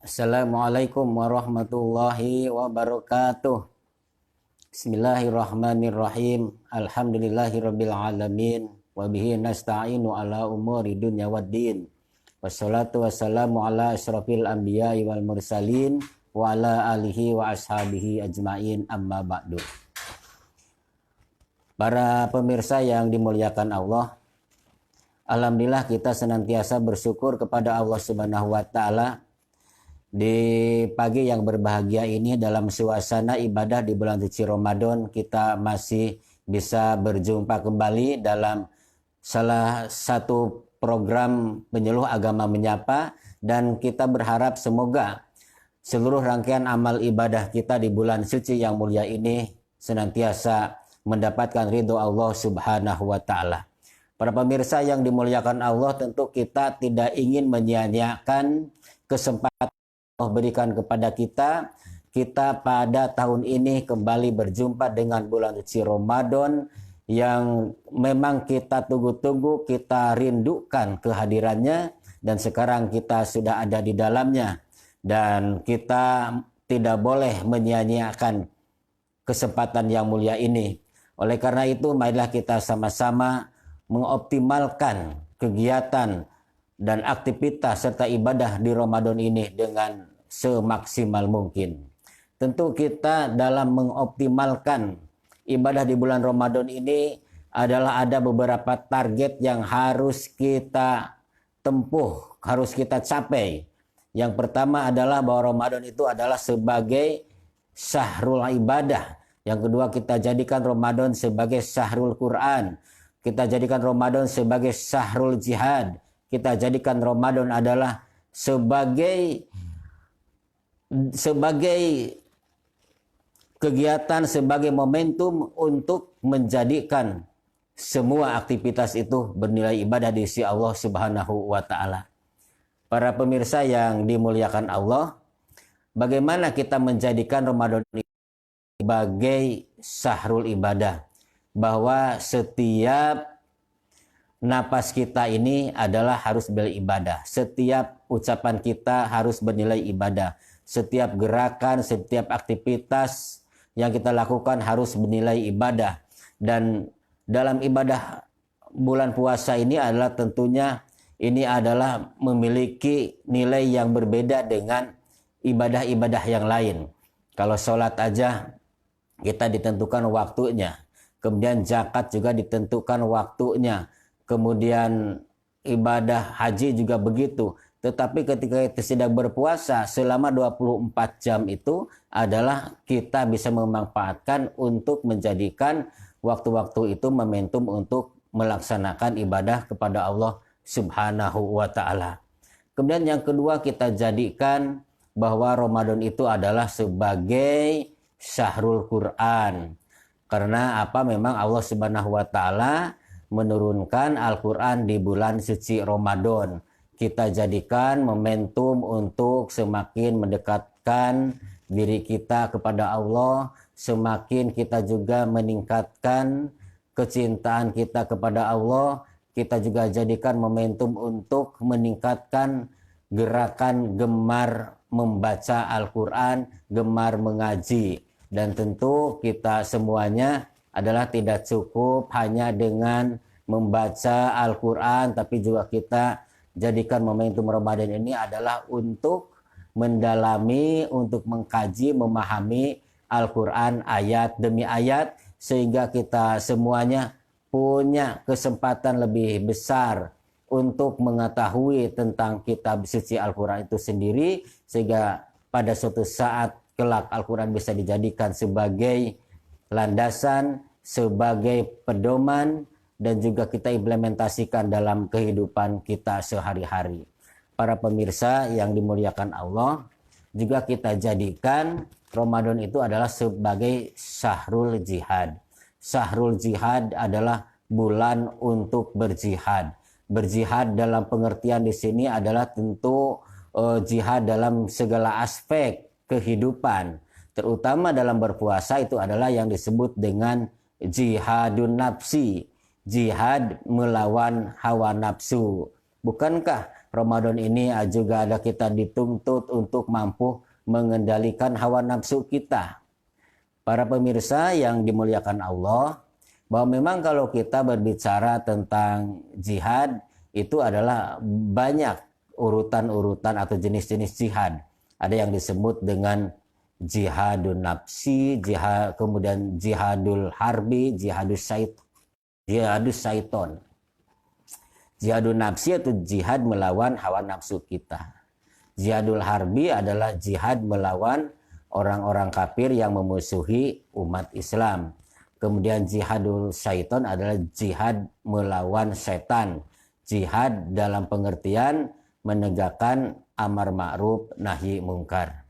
Assalamualaikum warahmatullahi wabarakatuh. Bismillahirrahmanirrahim. Alhamdulillahirabbil alamin wa bihi nasta'inu ala umuri dunya waddin. Wassalatu wassalamu ala asyrafil anbiya'i wal mursalin wa ala alihi wa ashabihi ajmain, amma ba'du. Para pemirsa yang dimuliakan Allah, alhamdulillah kita senantiasa bersyukur kepada Allah Subhanahu wa taala di pagi yang berbahagia ini. Dalam suasana ibadah di bulan suci Ramadan, kita masih bisa berjumpa kembali dalam salah satu program penyuluh agama menyapa, dan kita berharap semoga seluruh rangkaian amal ibadah kita di bulan suci yang mulia ini senantiasa mendapatkan ridho Allah Subhanahu wa taala. Para pemirsa yang dimuliakan Allah, tentu kita tidak ingin menyia-nyiakan kesempatan Allah berikan kepada kita pada tahun ini kembali berjumpa dengan bulan suci Ramadan yang memang kita tunggu-tunggu, kita rindukan kehadirannya, dan sekarang kita sudah ada di dalamnya, dan kita tidak boleh menyia-nyiakan kesempatan yang mulia ini. Oleh karena itu, marilah kita sama-sama mengoptimalkan kegiatan dan aktivitas serta ibadah di Ramadan ini dengan semaksimal mungkin. Tentu kita dalam mengoptimalkan ibadah di bulan Ramadan ini adalah ada beberapa target yang harus kita tempuh, harus kita capai. Yang pertama adalah bahwa Ramadan itu adalah sebagai syahrul ibadah. Yang kedua, kita jadikan Ramadan sebagai syahrul Quran. Kita jadikan Ramadan sebagai syahrul jihad. Kita jadikan Ramadan adalah sebagai kegiatan, sebagai momentum untuk menjadikan semua aktivitas itu bernilai ibadah di sisi Allah Subhanahu wa taala. Para pemirsa yang dimuliakan Allah, bagaimana kita menjadikan Ramadan ini sebagai syahrul ibadah? Bahwa setiap napas kita ini adalah harus beribadah. Setiap ucapan kita harus bernilai ibadah. Setiap gerakan, setiap aktivitas yang kita lakukan harus bernilai ibadah. Dan dalam ibadah bulan puasa ini adalah tentunya ini adalah memiliki nilai yang berbeda dengan ibadah-ibadah yang lain. Kalau sholat aja kita ditentukan waktunya. Kemudian zakat juga ditentukan waktunya. Kemudian ibadah haji juga begitu. Tetapi ketika kita sedang berpuasa selama 24 jam itu adalah kita bisa memanfaatkan untuk menjadikan waktu-waktu itu momentum untuk melaksanakan ibadah kepada Allah Subhanahu wa taala. Kemudian yang kedua, kita jadikan bahwa Ramadan itu adalah sebagai syahrul Quran. Karena apa? Memang Allah Subhanahu wa taala menurunkan Al-Quran di bulan suci Ramadan. Kita jadikan momentum untuk semakin mendekatkan diri kita kepada Allah, semakin kita juga meningkatkan kecintaan kita kepada Allah. Kita juga jadikan momentum untuk meningkatkan gerakan gemar membaca Al-Quran, gemar mengaji. Dan tentu kita semuanya adalah tidak cukup hanya dengan membaca Al-Quran, tapi juga kita jadikan momentum Ramadan ini adalah untuk mendalami, untuk mengkaji, memahami Al-Quran ayat demi ayat, sehingga kita semuanya punya kesempatan lebih besar untuk mengetahui tentang kitab suci Al-Quran itu sendiri, sehingga pada suatu saat kelak Al-Quran bisa dijadikan sebagai landasan, sebagai pedoman, dan juga kita implementasikan dalam kehidupan kita sehari-hari. Para pemirsa yang dimuliakan Allah, juga kita jadikan Ramadan itu adalah sebagai syahrul jihad. Syahrul jihad adalah bulan untuk berjihad. Berjihad dalam pengertian di sini adalah tentu jihad dalam segala aspek kehidupan, terutama dalam berpuasa itu adalah yang disebut dengan jihadun nafsi, jihad melawan hawa nafsu. Bukankah Ramadan ini juga ada kita dituntut untuk mampu mengendalikan hawa nafsu kita. Para pemirsa yang dimuliakan Allah, bahwa memang kalau kita berbicara tentang jihad, itu adalah banyak urutan-urutan atau jenis-jenis jihad. Ada yang disebut dengan jihadun nafsi, kemudian jihadul harbi, jihadus syaiton. Jihadun nafsi atau jihad melawan hawa nafsu kita. Jihadul harbi adalah jihad melawan orang-orang kafir yang memusuhi umat Islam. Kemudian jihadul syaiton adalah jihad melawan setan. Jihad dalam pengertian menegakkan amar ma'ruf nahi mungkar.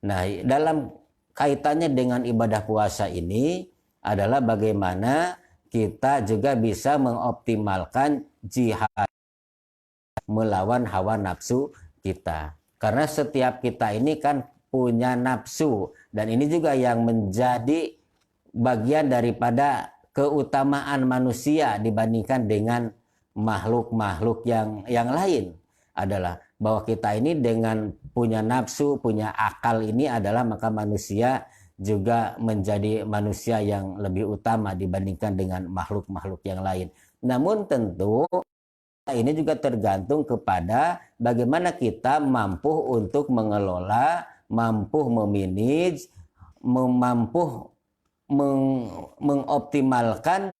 Nah, dalam kaitannya dengan ibadah puasa ini adalah bagaimana kita juga bisa mengoptimalkan jihad melawan hawa nafsu kita. Karena setiap kita ini kan punya nafsu, dan ini juga yang menjadi bagian daripada keutamaan manusia dibandingkan dengan makhluk-makhluk yang lain, adalah bahwa kita ini dengan punya nafsu, punya akal ini adalah maka manusia juga menjadi manusia yang lebih utama dibandingkan dengan makhluk-makhluk yang lain. Namun tentu ini juga tergantung kepada bagaimana kita mampu untuk mengelola, mampu memanage, mampu mengoptimalkan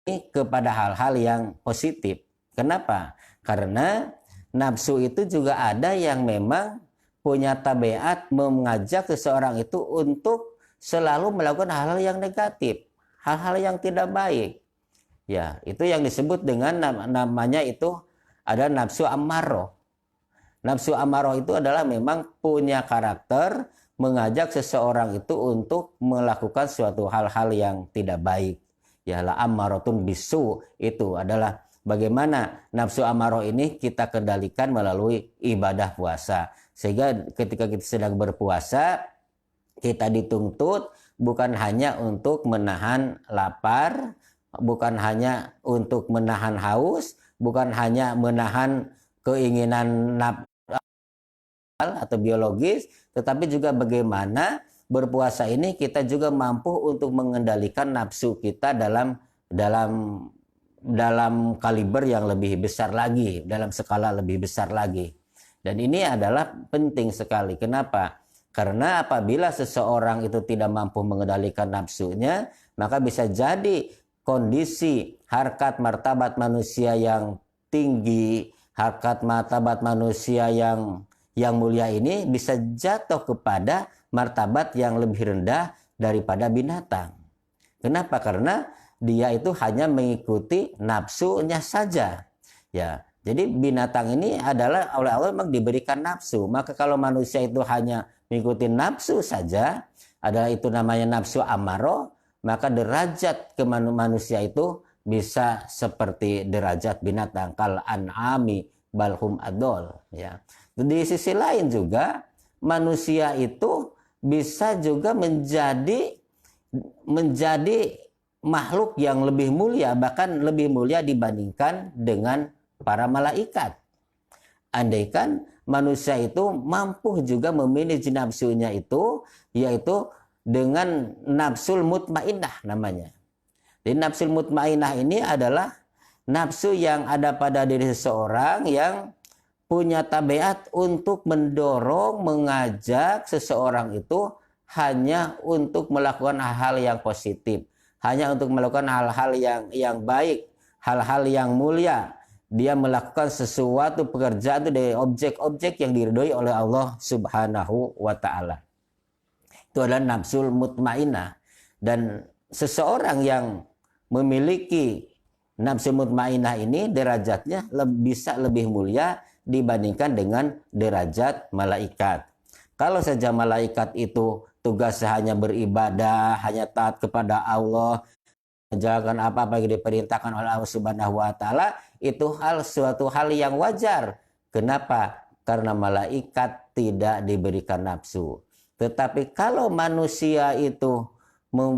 kepada hal-hal yang positif. Kenapa? Karena nafsu itu juga ada yang memang punya tabiat mengajak seseorang itu untuk selalu melakukan hal-hal yang negatif, hal-hal yang tidak baik. Ya, itu yang disebut dengan namanya itu ada nafsu ammaroh. Nafsu ammaroh itu adalah memang punya karakter mengajak seseorang itu untuk melakukan suatu hal-hal yang tidak baik. Ya, la ammaratun bisu, itu adalah bagaimana nafsu ammaroh ini kita kendalikan melalui ibadah puasa. Sehingga ketika kita sedang berpuasa, kita dituntut bukan hanya untuk menahan lapar, bukan hanya untuk menahan haus, bukan hanya menahan keinginan atau biologis, tetapi juga bagaimana berpuasa ini kita juga mampu untuk mengendalikan nafsu kita dalam kaliber yang lebih besar lagi, dalam skala lebih besar lagi. Dan ini adalah penting sekali. Kenapa? Karena apabila seseorang itu tidak mampu mengendalikan nafsunya, maka bisa jadi kondisi harkat martabat manusia yang tinggi, harkat martabat manusia yang mulia ini bisa jatuh kepada martabat yang lebih rendah daripada binatang. Kenapa? Karena dia itu hanya mengikuti nafsunya saja. Ya, jadi binatang ini adalah oleh Allah memang diberikan nafsu. Maka kalau manusia itu hanya mengikuti nafsu saja, adalah itu namanya nafsu ammaroh, maka derajat ke manusia itu bisa seperti derajat binatang, kal an'ami balhum adol. Ya. Di sisi lain juga manusia itu bisa juga menjadi makhluk yang lebih mulia, bahkan lebih mulia dibandingkan dengan para malaikat. Andaikan manusia itu mampu juga memanage nafsunya itu, yaitu dengan nafsul mutmainnah namanya. Jadi nafsul mutmainnah ini adalah nafsu yang ada pada diri seseorang yang punya tabiat untuk mendorong, mengajak seseorang itu hanya untuk melakukan hal-hal yang positif, hanya untuk melakukan hal-hal yang baik, hal-hal yang mulia. Dia melakukan sesuatu pekerjaan itu dari objek-objek yang diridhoi oleh Allah Subhanahu wa taala. Itu adalah nafsul mutmainnah. Dan seseorang yang memiliki nafsul mutmainnah ini derajatnya bisa lebih mulia dibandingkan dengan derajat malaikat. Kalau saja malaikat itu tugasnya hanya beribadah, hanya taat kepada Allah, menjalankan apa-apa yang diperintahkan oleh Allah Subhanahu wa taala, itu suatu hal yang wajar. Kenapa? Karena malaikat tidak diberikan nafsu. Tetapi kalau manusia itu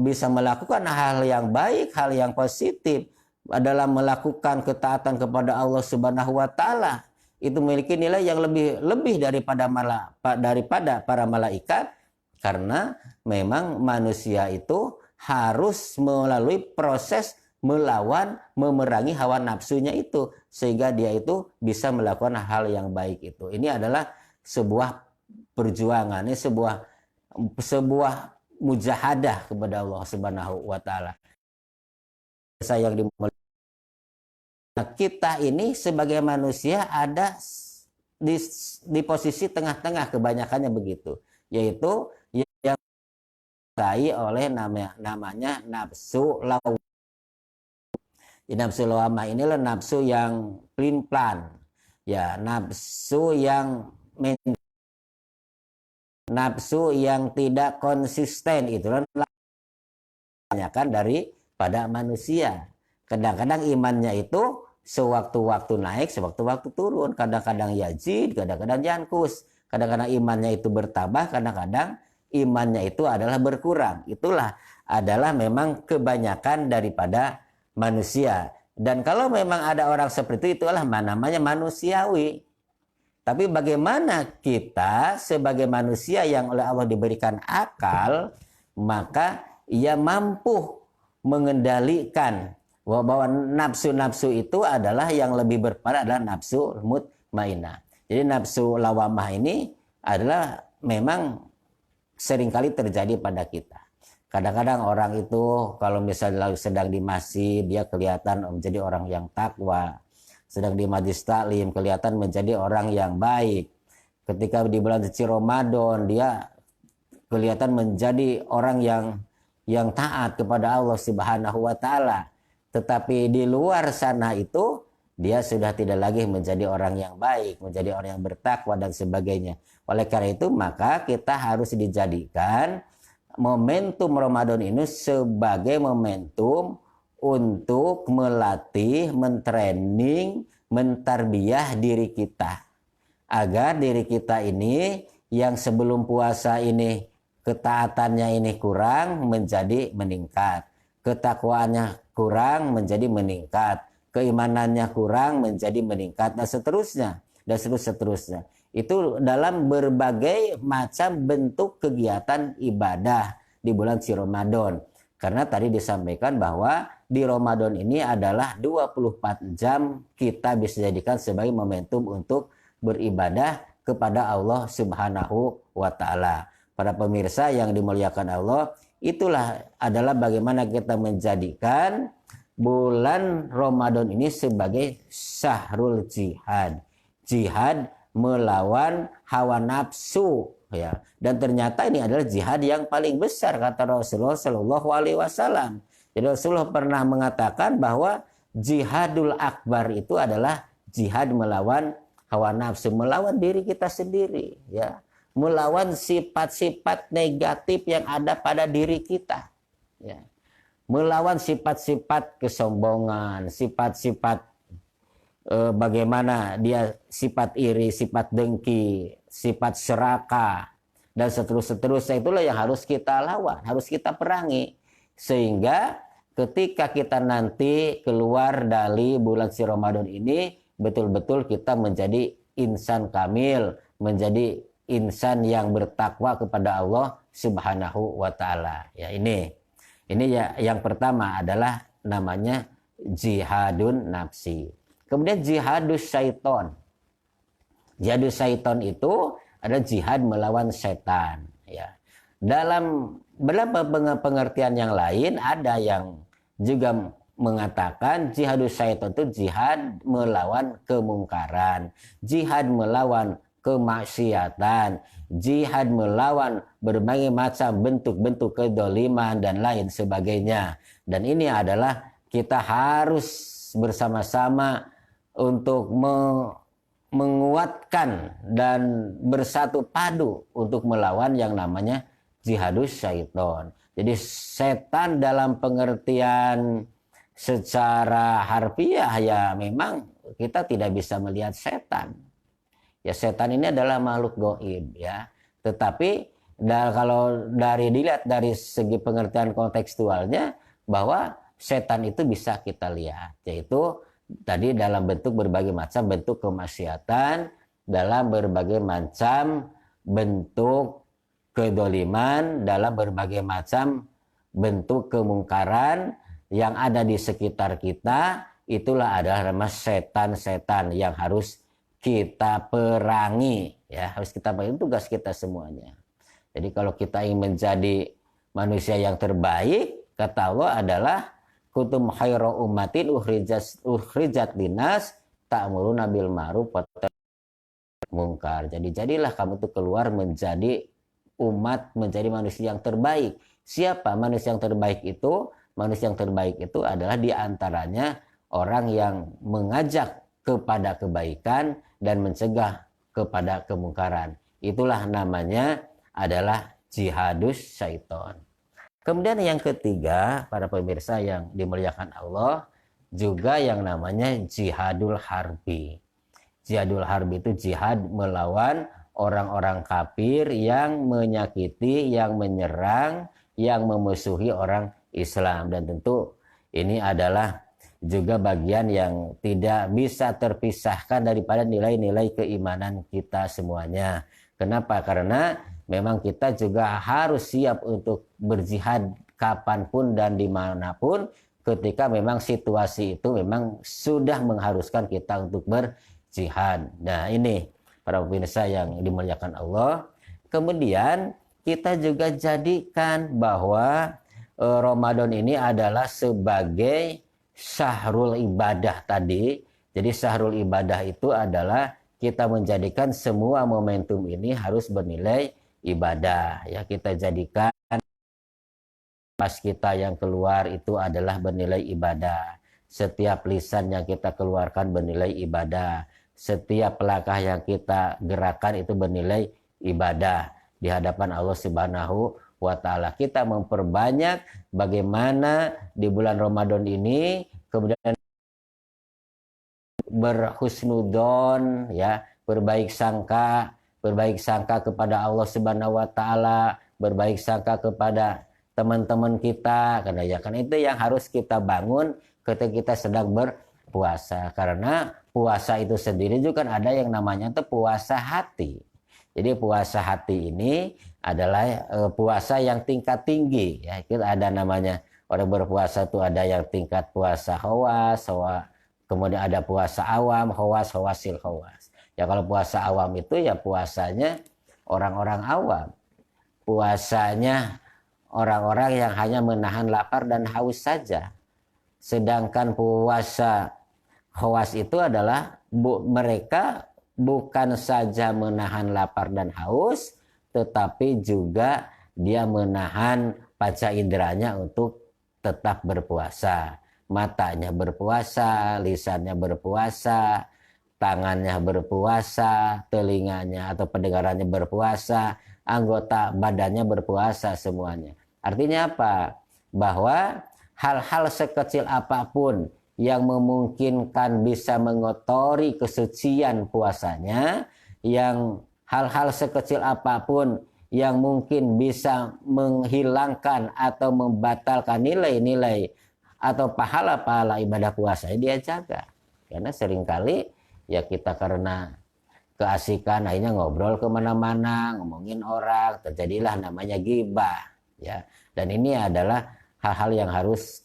bisa melakukan hal yang baik, hal yang positif adalah melakukan ketaatan kepada Allah Subhanahu wa taala, itu memiliki nilai yang lebih daripada para malaikat, karena memang manusia itu harus melalui proses melawan, memerangi hawa nafsunya itu, sehingga dia itu bisa melakukan hal yang baik itu. Ini adalah sebuah perjuangan, ini sebuah mujahadah kepada Allah Subhanahu wa taala. Sayang kita ini sebagai manusia ada di posisi tengah-tengah, kebanyakannya begitu, yaitu yang dikuasai oleh namanya nafsu lawamah. Nafsu lawamah inilah nafsu yang pelin-pelan, ya, nafsu yang tidak konsisten, itulah kebanyakan daripada manusia. Kadang-kadang imannya itu sewaktu-waktu naik, sewaktu-waktu turun. Kadang-kadang yazid, kadang-kadang yankus. Kadang-kadang imannya itu bertambah, kadang-kadang imannya itu adalah berkurang. Itulah adalah memang kebanyakan daripada manusia. Dan kalau memang ada orang seperti itu, itulah namanya manusiawi. Tapi bagaimana kita sebagai manusia yang oleh Allah diberikan akal, maka ia mampu mengendalikan bahwa nafsu-nafsu itu adalah yang lebih berperan adalah nafsu mutmainah. Jadi nafsu lawamah ini adalah memang seringkali terjadi pada kita. Kadang-kadang orang itu kalau misalnya sedang di masjid, dia kelihatan menjadi orang yang takwa. Sedang di majlis taklim kelihatan menjadi orang yang baik. Ketika di bulan suci Ramadan, dia kelihatan menjadi orang yang taat kepada Allah Subhanahu wa taala. Tetapi di luar sana itu dia sudah tidak lagi menjadi orang yang baik, menjadi orang yang bertakwa dan sebagainya. Oleh karena itu maka kita harus dijadikan momentum Ramadan ini sebagai momentum untuk melatih, mentraining, mentarbiyah diri kita. Agar diri kita ini yang sebelum puasa ini ketaatannya ini kurang menjadi meningkat. Ketakwaannya kurang menjadi meningkat, keimanannya kurang menjadi meningkat, dan seterusnya, dan seterusnya. Itu dalam berbagai macam bentuk kegiatan ibadah di bulan si Ramadan. Karena tadi disampaikan bahwa di Ramadan ini adalah 24 jam kita bisa jadikan sebagai momentum untuk beribadah kepada Allah Subhanahu wa taala. Para pemirsa yang dimuliakan Allah, itulah adalah bagaimana kita menjadikan bulan Ramadan ini sebagai syahrul jihad. Jihad melawan hawa nafsu, ya. Dan ternyata ini adalah jihad yang paling besar kata Rasulullah Shallallahu alaihi wasallam. Jadi Rasulullah pernah mengatakan bahwa jihadul akbar itu adalah jihad melawan hawa nafsu, melawan diri kita sendiri, ya. Melawan sifat-sifat negatif yang ada pada diri kita, ya. Melawan sifat-sifat kesombongan, sifat-sifat bagaimana dia sifat iri, sifat dengki, sifat serakah, dan seterusnya. Itulah yang harus kita lawan, harus kita perangi, sehingga ketika kita nanti keluar dari bulan si Ramadan ini, betul-betul kita menjadi insan kamil, menjadi insan yang bertakwa kepada Allah Subhanahu wa taala. Ya, ini ya yang pertama adalah namanya jihadun nafsi. Kemudian jihadus syaiton. Jihadus syaiton itu adalah jihad melawan setan, ya. Dalam beberapa pengertian yang lain ada yang juga mengatakan jihadus syaiton itu jihad melawan kemungkaran, jihad melawan kemaksiatan, jihad melawan berbagai macam bentuk-bentuk kedoliman dan lain sebagainya. Dan ini adalah kita harus bersama-sama untuk menguatkan dan bersatu padu untuk melawan yang namanya jihadus syaiton. Jadi setan dalam pengertian secara harfiah ya memang kita tidak bisa melihat setan. Ya, setan ini adalah makhluk gaib, ya. Tetapi kalau dilihat dari segi pengertian kontekstualnya bahwa setan itu bisa kita lihat, yaitu tadi dalam bentuk berbagai macam bentuk kemaksiatan, dalam berbagai macam bentuk kedoliman, dalam berbagai macam bentuk kemungkaran yang ada di sekitar kita. Itulah adalah nama setan-setan yang harus kita perangi, ya, harus kita perangi, tugas kita semuanya. Jadi kalau kita ingin menjadi manusia yang terbaik, kata Allah adalah kuntum khairu ummatin ukhrijat linnas ta'muruna bil ma'ruf wa mungkar. Jadi jadilah kamu tuh keluar menjadi umat, menjadi manusia yang terbaik. Siapa manusia yang terbaik itu? Manusia yang terbaik itu adalah diantaranya orang yang mengajak kepada kebaikan dan mencegah kepada kemungkaran. Itulah namanya adalah jihadus syaiton. Kemudian yang ketiga, para pemirsa yang dimuliakan Allah, juga yang namanya jihadul harbi. Jihadul harbi itu jihad melawan orang-orang kafir yang menyakiti, yang menyerang, yang memusuhi orang Islam. Dan tentu ini adalah juga bagian yang tidak bisa terpisahkan daripada nilai-nilai keimanan kita semuanya. Kenapa? Karena memang kita juga harus siap untuk berjihad kapanpun dan dimanapun ketika memang situasi itu memang sudah mengharuskan kita untuk berjihad. Nah ini para pemirsa yang dimuliakan Allah. Kemudian kita juga jadikan bahwa Ramadan ini adalah sebagai syahrul ibadah tadi. Jadi syahrul ibadah itu adalah kita menjadikan semua momentum ini harus bernilai ibadah. Ya, kita jadikan pas kita yang keluar itu adalah bernilai ibadah. Setiap lisan yang kita keluarkan bernilai ibadah. Setiap langkah yang kita gerakan itu bernilai ibadah di hadapan Allah Subhanahu wa ta'ala. Kita memperbanyak bagaimana di bulan Ramadan ini kemudian berhusnudon, ya, berbaik sangka kepada Allah Subhanahu wa ta'ala, berbaik sangka kepada teman-teman kita, karena itu yang harus kita bangun ketika kita sedang berpuasa. Karena puasa itu sendiri juga kan ada yang namanya tuh puasa hati. Jadi puasa hati ini adalah puasa yang tingkat tinggi, ya. Itu ada namanya, orang berpuasa itu ada yang tingkat puasa khawas, kemudian ada puasa awam, khawas, khawasil khawas. Ya kalau puasa awam itu ya puasanya orang-orang awam. Puasanya orang-orang yang hanya menahan lapar dan haus saja. Sedangkan puasa khawas itu adalah mereka bukan saja menahan lapar dan haus, tetapi juga dia menahan panca inderanya untuk tetap berpuasa. Matanya berpuasa, lisannya berpuasa, tangannya berpuasa, telinganya atau pendengarannya berpuasa, anggota badannya berpuasa semuanya. Artinya apa? Bahwa hal-hal sekecil apapun yang memungkinkan bisa mengotori kesucian puasanya, yang hal-hal sekecil apapun yang mungkin bisa menghilangkan atau membatalkan nilai-nilai atau pahala-pahala ibadah puasanya dia jaga. Karena seringkali ya kita karena keasikan akhirnya ngobrol kemana-mana, ngomongin orang, terjadilah namanya ghibah, ya. Dan ini adalah hal-hal yang harus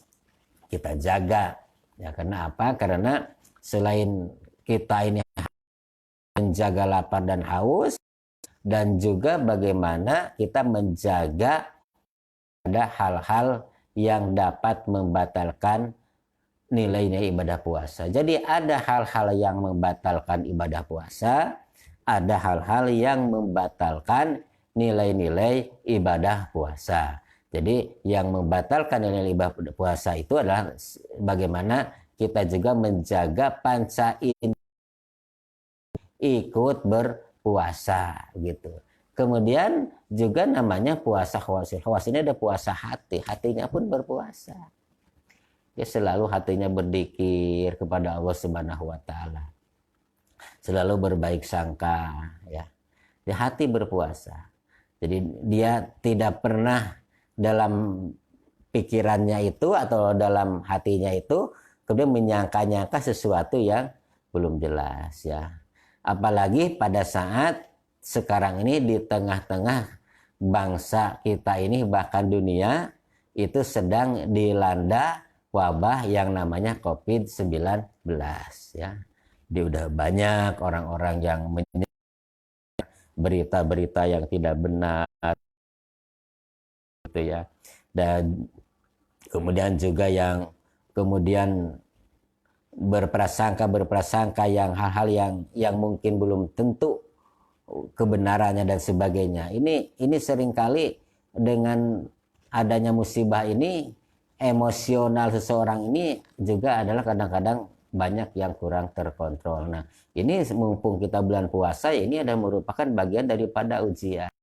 kita jaga. Ya, karena apa? Karena selain kita ini menjaga lapar dan haus, dan juga bagaimana kita menjaga ada hal-hal yang dapat membatalkan nilai-nilai ibadah puasa. Jadi ada hal-hal yang membatalkan ibadah puasa, ada hal-hal yang membatalkan nilai-nilai ibadah puasa. Jadi yang membatalkan nilai ibadah puasa itu adalah bagaimana kita juga menjaga panca indera ikut berpuasa gitu. Kemudian juga namanya puasa khawas. Khawas ini ada puasa hati, hatinya pun berpuasa. Dia selalu hatinya berzikir kepada Allah Subhanahu wa ta'ala. Selalu berbaik sangka, ya. Di hati berpuasa. Jadi dia tidak pernah dalam pikirannya itu atau dalam hatinya itu kemudian menyangka-nyangka sesuatu yang belum jelas ya. Apalagi pada saat sekarang ini di tengah-tengah bangsa kita ini bahkan dunia itu sedang dilanda wabah yang namanya COVID-19 ya. Dia udah banyak orang-orang yang berita-berita yang tidak benar gitu ya. Dan kemudian juga yang kemudian berprasangka yang hal-hal yang mungkin belum tentu kebenarannya dan sebagainya. Ini seringkali dengan adanya musibah ini, emosional seseorang ini juga adalah kadang-kadang banyak yang kurang terkontrol. Nah, ini mumpung kita bulan puasa, ini adalah merupakan bagian daripada ujian.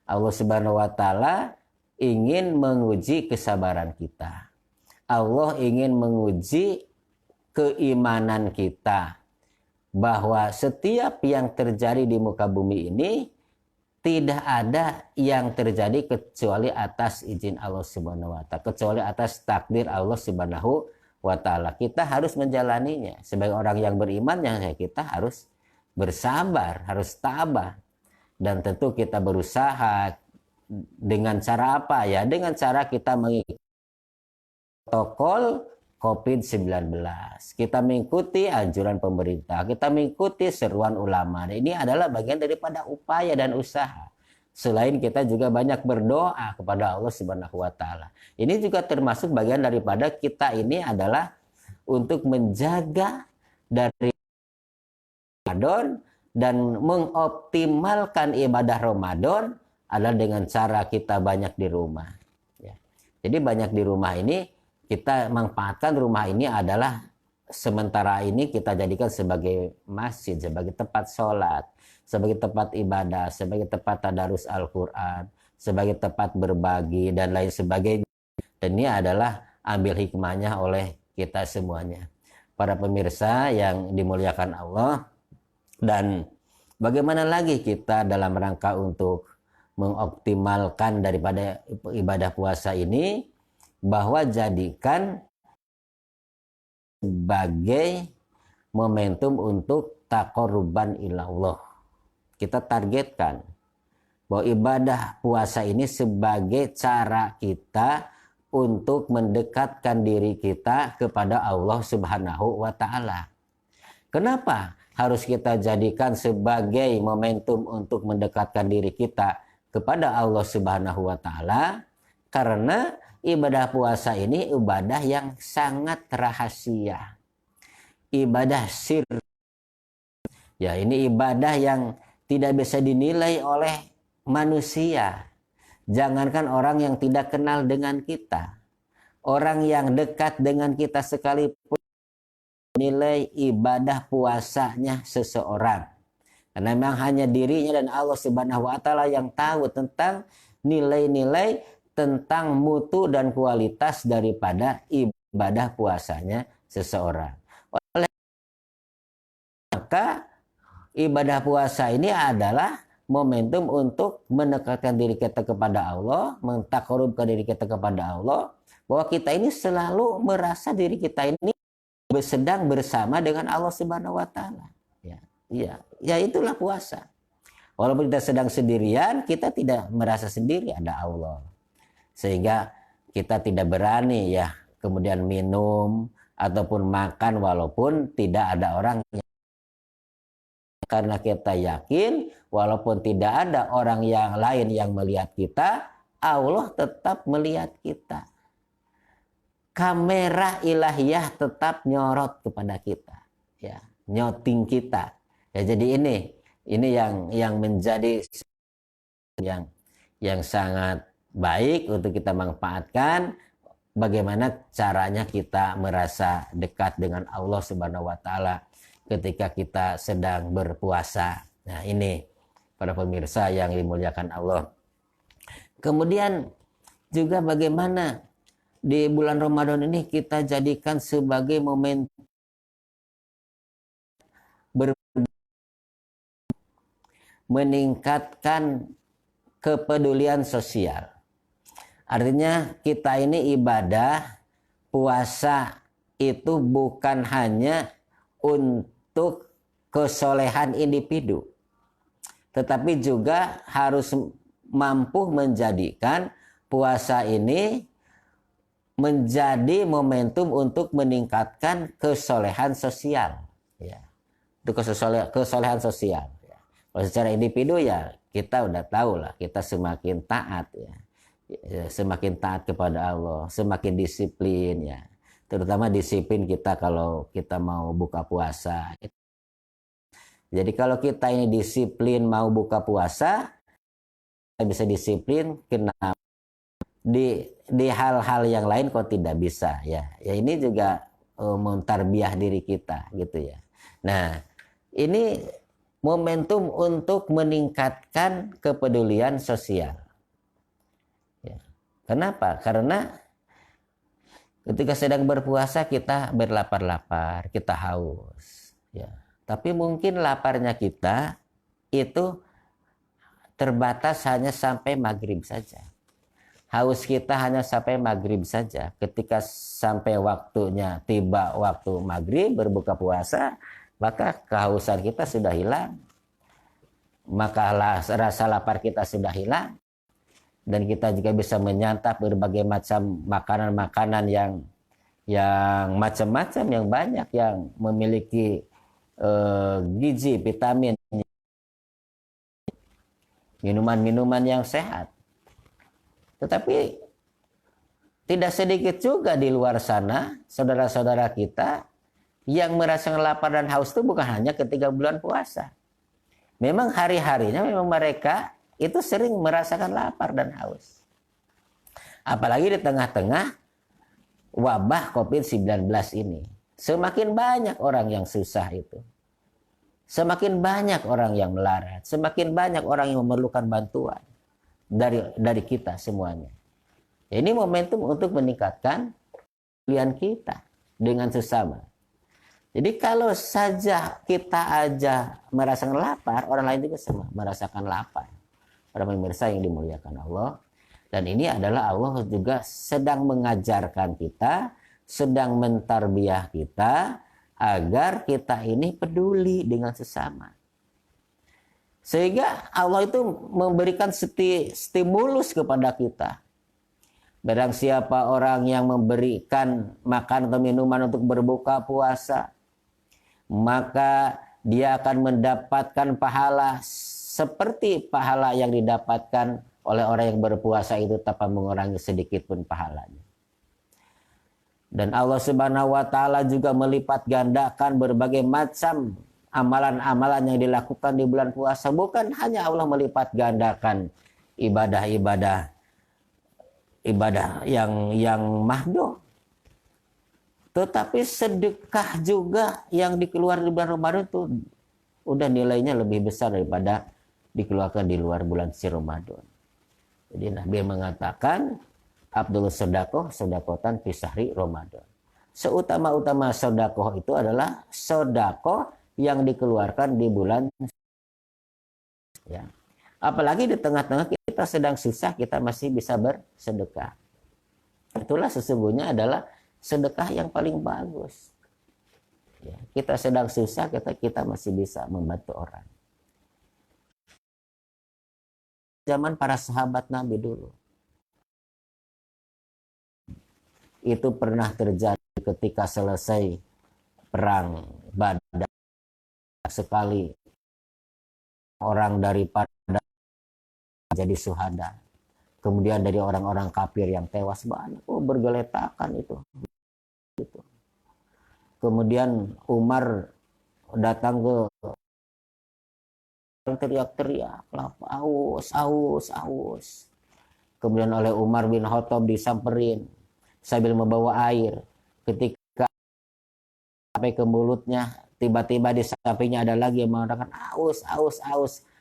Allah Subhanahu wa taala ingin menguji kesabaran kita. Allah ingin menguji keimanan kita bahwa setiap yang terjadi di muka bumi ini tidak ada yang terjadi kecuali atas izin Allah Subhanahu wa taala, kecuali atas takdir Allah Subhanahu wa taala. Kita harus menjalaninya. Sebagai orang yang beriman, ya kita harus bersabar, harus tabah. Dan tentu kita berusaha dengan cara apa ya? Dengan cara kita mengikuti protokol COVID-19. Kita mengikuti anjuran pemerintah, kita mengikuti seruan ulama. Ini adalah bagian daripada upaya dan usaha. Selain kita juga banyak berdoa kepada Allah Subhanahu wa taala. Ini juga termasuk bagian daripada kita ini adalah untuk menjaga dari Ramadan dan mengoptimalkan ibadah Ramadan adalah dengan cara kita banyak di rumah. Ya. Jadi banyak di rumah ini kita manfaatkan rumah ini adalah sementara ini kita jadikan sebagai masjid, sebagai tempat sholat, sebagai tempat ibadah, sebagai tempat tadarus Al-Quran, sebagai tempat berbagi dan lain sebagainya. Dan ini adalah ambil hikmahnya oleh kita semuanya. Para pemirsa yang dimuliakan Allah, dan bagaimana lagi kita dalam rangka untuk mengoptimalkan daripada ibadah puasa ini, bahwa jadikan sebagai momentum untuk taqarruban ilallah. Kita targetkan bahwa ibadah puasa ini sebagai cara kita untuk mendekatkan diri kita kepada Allah Subhanahu wa taala. Kenapa harus kita jadikan sebagai momentum untuk mendekatkan diri kita kepada Allah Subhanahu wa taala? Karena ibadah puasa ini ibadah yang sangat rahasia. Ibadah sir. Ya, ini ibadah yang tidak bisa dinilai oleh manusia. Jangankan orang yang tidak kenal dengan kita. Orang yang dekat dengan kita sekalipun nilai ibadah puasanya seseorang. Karena memang hanya dirinya dan Allah Subhanahu wa taala yang tahu tentang nilai-nilai tentang mutu dan kualitas daripada ibadah puasanya seseorang. Oleh maka ibadah puasa ini adalah momentum untuk mendekatkan diri kita kepada Allah, mentaqarrubkan diri kita kepada Allah, bahwa kita ini selalu merasa diri kita ini sedang bersama dengan Allah Subhanahu wa taala. Ya, itulah puasa. Walaupun kita sedang sendirian, kita tidak merasa sendiri, ada Allah. Sehingga kita tidak berani ya kemudian minum ataupun makan walaupun tidak ada orang. Karena kita yakin walaupun tidak ada orang yang lain yang melihat kita, Allah tetap melihat kita. Kamera ilahiyah tetap nyorot kepada kita, ya, nyoting kita. Ya, jadi ini yang menjadi yang sangat baik untuk kita manfaatkan. Bagaimana caranya kita merasa dekat dengan Allah Subhanahu wa taala ketika kita sedang berpuasa. Nah, ini para pemirsa yang dimuliakan Allah. Kemudian juga bagaimana di bulan Ramadan ini kita jadikan sebagai momen meningkatkan kepedulian sosial. Artinya kita ini ibadah puasa itu bukan hanya untuk kesolehan individu, tetapi juga harus mampu menjadikan puasa ini menjadi momentum untuk meningkatkan kesolehan sosial, ya. Itu kesolehan sosial. Ya. Kalau secara individu ya kita udah tahu lah, kita semakin taat ya. Semakin taat kepada Allah, semakin disiplin ya. Terutama disiplin kita kalau kita mau buka puasa. Jadi kalau kita ini disiplin mau buka puasa, kita bisa disiplin, kenapa di hal-hal yang lain kok tidak bisa ya. Ya ini juga mentarbiah diri kita gitu ya. Nah, ini momentum untuk meningkatkan kepedulian sosial. Ya. Kenapa? Karena ketika sedang berpuasa kita berlapar-lapar, kita haus. Ya. Tapi mungkin laparnya kita itu terbatas hanya sampai maghrib saja. Haus kita hanya sampai maghrib saja. Ketika sampai waktunya, tiba waktu maghrib berbuka puasa, maka kehausan kita sudah hilang. Maka rasa lapar kita sudah hilang. Dan kita juga bisa menyantap berbagai macam makanan-makanan yang macam-macam, yang banyak, yang memiliki gizi, vitamin, minuman-minuman yang sehat. Tetapi tidak sedikit juga di luar sana saudara-saudara kita yang merasa lapar dan haus itu bukan hanya ketika bulan puasa. Memang hari-harinya memang mereka itu sering merasakan lapar dan haus. Apalagi di tengah-tengah wabah COVID-19 ini. Semakin banyak orang yang susah itu. Semakin banyak orang yang melarat. Semakin banyak orang yang memerlukan bantuan dari kita semuanya. Ini momentum untuk meningkatkan kepedulian kita dengan sesama. Jadi kalau saja kita aja merasakan lapar, orang lain juga sama merasakan lapar. Para pemirsa yang dimuliakan Allah. Dan ini adalah Allah juga sedang mengajarkan kita, sedang mentarbiah kita, agar kita ini peduli dengan sesama. Sehingga Allah itu memberikan stimulus kepada kita. Barang siapa orang yang memberikan makan atau minuman untuk berbuka puasa, maka dia akan mendapatkan pahala seperti pahala yang didapatkan oleh orang yang berpuasa itu tanpa mengurangi sedikit pun pahalanya. Dan Allah Subhanahu wa taala juga melipat gandakan berbagai macam amalan-amalan yang dilakukan di bulan puasa. Bukan hanya Allah melipat gandakan ibadah yang mahdoh, tetapi sedekah juga yang dikeluarkan di bulan Ramadan itu udah nilainya lebih besar daripada dikeluarkan di luar bulan si Ramadan. Jadi Nabi mengatakan Abdul sodakoh sodakotan fi syahri Ramadan. Seutama-utama sodakoh itu adalah sodakoh yang dikeluarkan di bulan, ya. Apalagi di tengah-tengah kita sedang susah, kita masih bisa bersedekah. Itulah sesungguhnya adalah sedekah yang paling bagus. Ya, kita sedang susah, kita masih bisa membantu orang. Zaman para sahabat Nabi dulu, itu pernah terjadi ketika selesai perang Badar, sekali orang daripada jadi syuhada. Kemudian dari orang-orang kafir yang tewas banyak, bergeletakan itu. Kemudian Umar datang ke teriak-teriak, aus. Kemudian oleh Umar bin Khattab disamperin sambil membawa air. Ketika sampai ke mulutnya, tiba-tiba di sampingnya ada lagi yang mengatakan aus.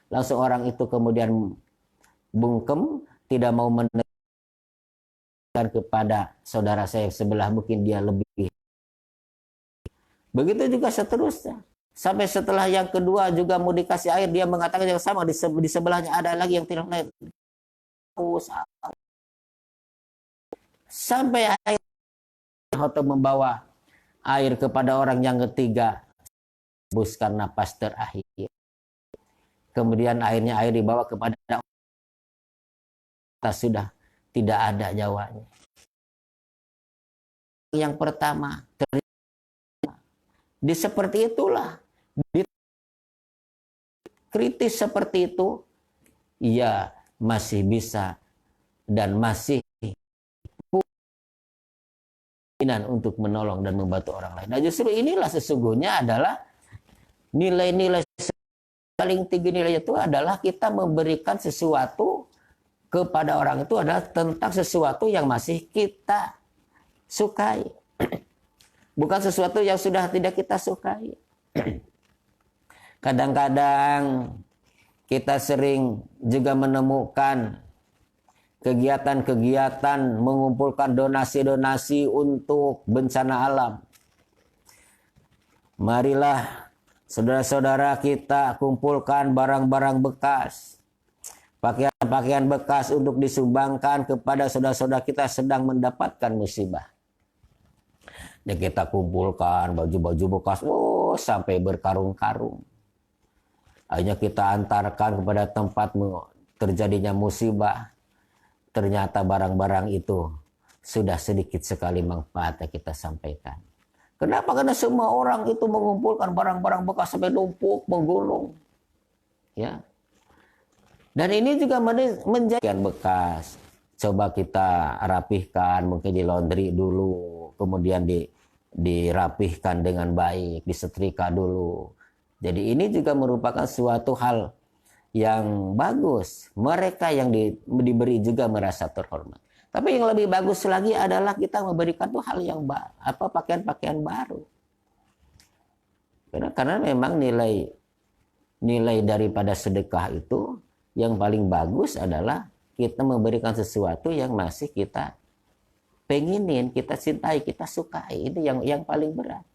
Langsung orang itu kemudian bungkem, tidak mau mendengar kepada saudara saya yang sebelah, mungkin dia lebih. Begitu juga seterusnya. Sampai setelah yang kedua juga mau dikasih air, dia mengatakan yang sama, di sebelahnya ada lagi yang tidak lain. Sampai akhir Khattab membawa air kepada orang yang ketiga, hembuskan napas terakhir. Kemudian air dibawa kepada kita, sudah tidak ada nyawanya. Yang pertama, di seperti itulah, di kritis seperti itu, ia masih bisa dan masih untuk menolong dan membantu orang lain. Nah, justru inilah sesungguhnya adalah nilai-nilai paling tinggi, nilai itu adalah kita memberikan sesuatu kepada orang itu adalah tentang sesuatu yang masih kita sukai. Bukan sesuatu yang sudah tidak kita sukai. Kadang-kadang kita sering juga menemukan kegiatan-kegiatan mengumpulkan donasi-donasi untuk bencana alam. Marilah saudara-saudara kita kumpulkan barang-barang bekas, pakaian-pakaian bekas untuk disumbangkan kepada saudara-saudara kita sedang mendapatkan musibah. Dan kita kumpulkan baju-baju bekas, sampai berkarung-karung. Akhirnya kita antarkan kepada tempat terjadinya musibah. Ternyata barang-barang itu sudah sedikit sekali manfaatnya kita sampaikan. Kenapa? Karena semua orang itu mengumpulkan barang-barang bekas sampai numpuk, menggulung. Ya. Dan ini juga menjadi bekas. Coba kita rapihkan, mungkin di laundry dulu, kemudian dirapihkan dengan baik, disetrika dulu. Jadi ini juga merupakan suatu hal yang bagus. Mereka yang diberi juga merasa terhormat. Tapi yang lebih bagus lagi adalah kita memberikan tuh hal yang pakaian-pakaian baru. Karena memang nilai daripada sedekah itu yang paling bagus adalah kita memberikan sesuatu yang masih kita penginin, kita cintai, kita sukai. Itu yang paling berat.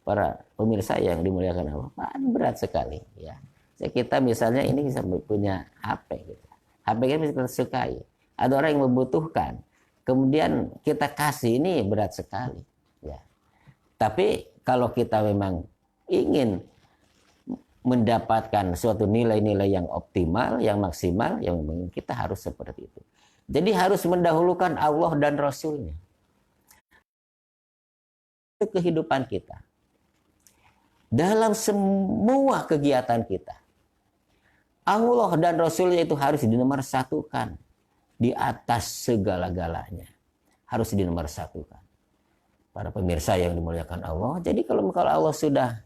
Para pemirsa yang dimuliakan Allah, paling berat sekali. Ya. Kita misalnya ini bisa punya HP. Gitu. HP kan bisa kita sukai. Ada orang yang membutuhkan. Kemudian kita kasih, ini berat sekali. Ya. Tapi kalau kita memang ingin mendapatkan suatu nilai-nilai yang optimal, yang maksimal, yang kita harus seperti itu. Jadi harus mendahulukan Allah dan Rasulnya. Kehidupan kita. Dalam semua kegiatan kita. Allah dan Rasulnya itu harus dinomorsatukan. Di atas segala-galanya. Harus dinomorsatukan. Para pemirsa yang dimuliakan Allah. Jadi kalau Allah sudah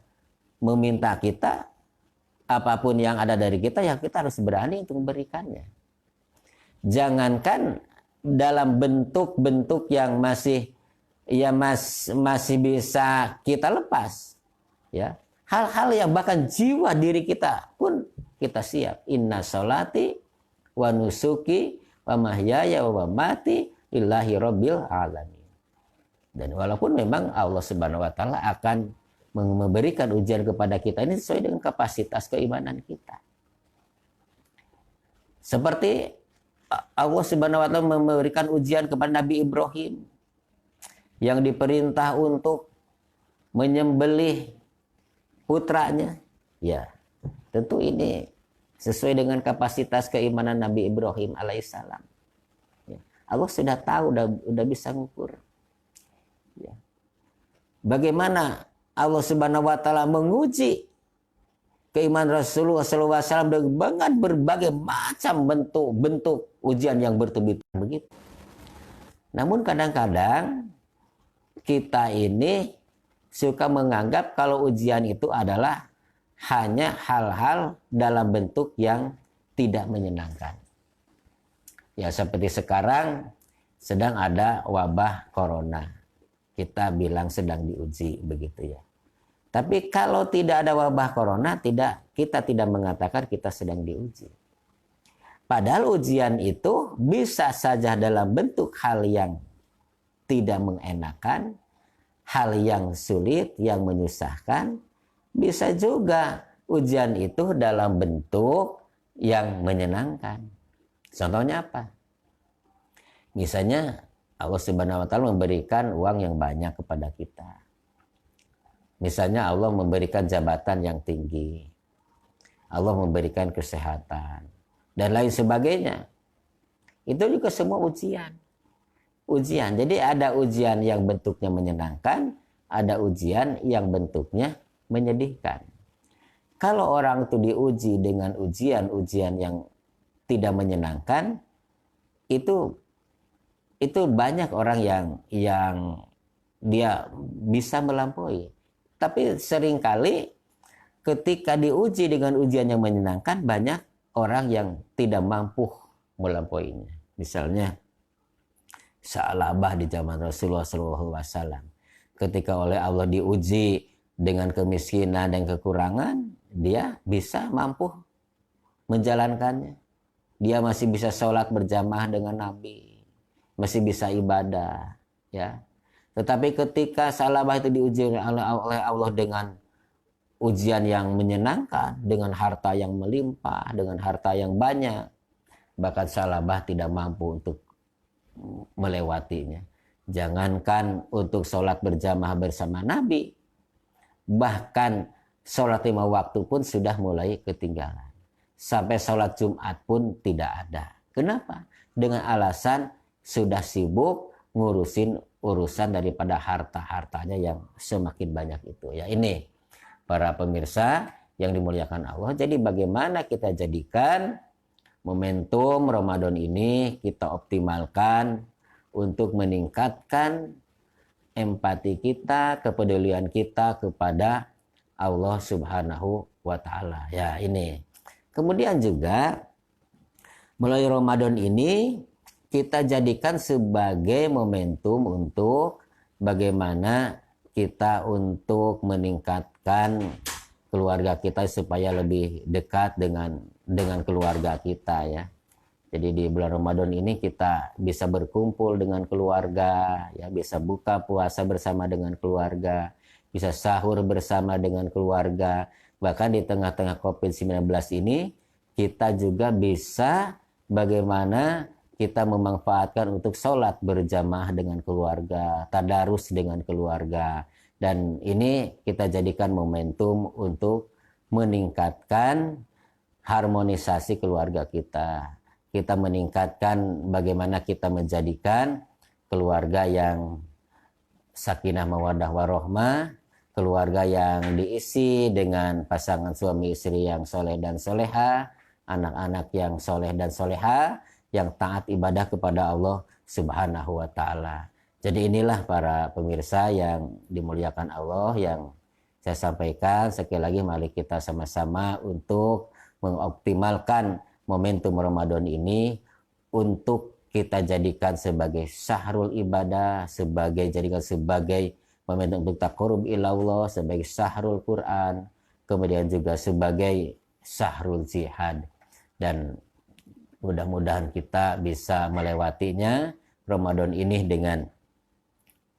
meminta kita, apapun yang ada dari kita, ya kita harus berani untuk memberikannya. Jangankan dalam bentuk-bentuk yang masih bisa kita lepas, ya, hal-hal yang bahkan jiwa diri kita pun kita siap. Inna sholati wa nusuki wa mahyaya wa mamati lillahi rabbil alamin. Dan walaupun memang Allah Subhanahu wa taala akan memberikan ujian kepada kita, ini sesuai dengan kapasitas keimanan kita. Seperti Allah Subhanahu wa taala memberikan ujian kepada Nabi Ibrahim yang diperintah untuk menyembelih putranya. Ya, tentu ini sesuai dengan kapasitas keimanan Nabi Ibrahim alaihissalam. Ya, Allah sudah tahu, udah bisa ngukur. Ya. Bagaimana Allah Subhanahu wa taala menguji keimanan Rasulullah SAW dengan berbagai macam bentuk ujian yang bertubi-tubi begitu. Namun kadang-kadang kita ini suka menganggap kalau ujian itu adalah hanya hal-hal dalam bentuk yang tidak menyenangkan. Ya seperti sekarang sedang ada wabah corona. Kita bilang sedang diuji begitu ya. Tapi kalau tidak ada wabah corona, kita tidak mengatakan kita sedang diuji. Padahal ujian itu bisa saja dalam bentuk hal yang tidak mengenakan, hal yang sulit, yang menyusahkan. Bisa juga ujian itu dalam bentuk yang menyenangkan. Contohnya apa? Misalnya Allah Subhanahu wa taala memberikan uang yang banyak kepada kita. Misalnya Allah memberikan jabatan yang tinggi, Allah memberikan kesehatan, dan lain sebagainya. Itu juga semua ujian. Ujian. Jadi ada ujian yang bentuknya menyenangkan, ada ujian yang bentuknya menyedihkan. Kalau orang itu diuji dengan ujian-ujian yang tidak menyenangkan, itu banyak orang yang dia bisa melampaui. Tapi seringkali ketika diuji dengan ujian yang menyenangkan, banyak orang yang tidak mampu melampauinya. Misalnya Sa'labah di zaman Rasulullah SAW, ketika oleh Allah diuji dengan kemiskinan dan kekurangan, dia bisa mampu menjalankannya. Dia masih bisa sholat berjamaah dengan Nabi, masih bisa ibadah, ya. Tetapi ketika Sa'labah itu diuji oleh Allah dengan ujian yang menyenangkan, dengan harta yang melimpah, dengan harta yang banyak, bahkan Sa'labah tidak mampu untuk melewatinya. Jangankan untuk sholat berjamaah bersama Nabi, bahkan sholat 5 waktu pun sudah mulai ketinggalan. Sampai sholat Jumat pun tidak ada. Kenapa? Dengan alasan sudah sibuk ngurusin urusan daripada harta-hartanya yang semakin banyak itu. Ya, ini para pemirsa yang dimuliakan Allah. Jadi bagaimana kita jadikan momentum Ramadan ini kita optimalkan untuk meningkatkan empati kita, kepedulian kita kepada Allah Subhanahu wa Ta'ala. Ya, ini. Kemudian juga melalui Ramadan ini kita jadikan sebagai momentum untuk bagaimana kita untuk meningkatkan keluarga kita supaya lebih dekat dengan keluarga kita, ya. Jadi di bulan Ramadan ini kita bisa berkumpul dengan keluarga, ya, bisa buka puasa bersama dengan keluarga, bisa sahur bersama dengan keluarga. Bahkan di tengah-tengah COVID-19 ini kita juga bisa bagaimana kita memanfaatkan untuk sholat berjamaah dengan keluarga, tadarus dengan keluarga. Dan ini kita jadikan momentum untuk meningkatkan harmonisasi keluarga kita. Kita meningkatkan bagaimana kita menjadikan keluarga yang sakinah mawaddah warohmah, keluarga yang diisi dengan pasangan suami istri yang soleh dan soleha, anak-anak yang soleh dan soleha, yang taat ibadah kepada Allah Subhanahu wa Ta'ala. Jadi inilah para pemirsa yang dimuliakan Allah yang saya sampaikan. Sekali lagi mari kita sama-sama untuk mengoptimalkan momentum Ramadan ini untuk kita jadikan sebagai syahrul ibadah, jadikan sebagai momentum untuk taqarrub ilallah, sebagai syahrul Quran, kemudian juga sebagai syahrul jihad. Dan mudah-mudahan kita bisa melewatinya Ramadan ini dengan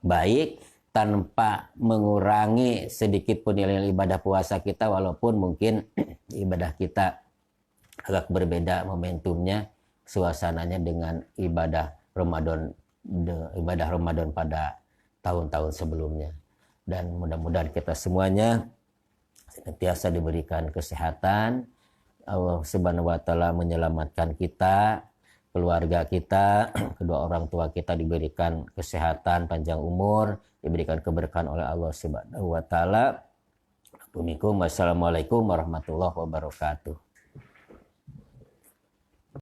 baik tanpa mengurangi sedikit pun nilai ibadah puasa kita, walaupun mungkin ibadah kita agak berbeda momentumnya, suasananya dengan ibadah Ramadan pada tahun-tahun sebelumnya. Dan mudah-mudahan kita semuanya senantiasa diberikan kesehatan, Allah Subhanahu wa Ta'ala menyelamatkan kita, keluarga kita, kedua orang tua kita diberikan kesehatan, panjang umur, diberikan keberkahan oleh Allah Subhanahu wa Ta'ala. Assalamualaikum warahmatullahi wabarakatuh.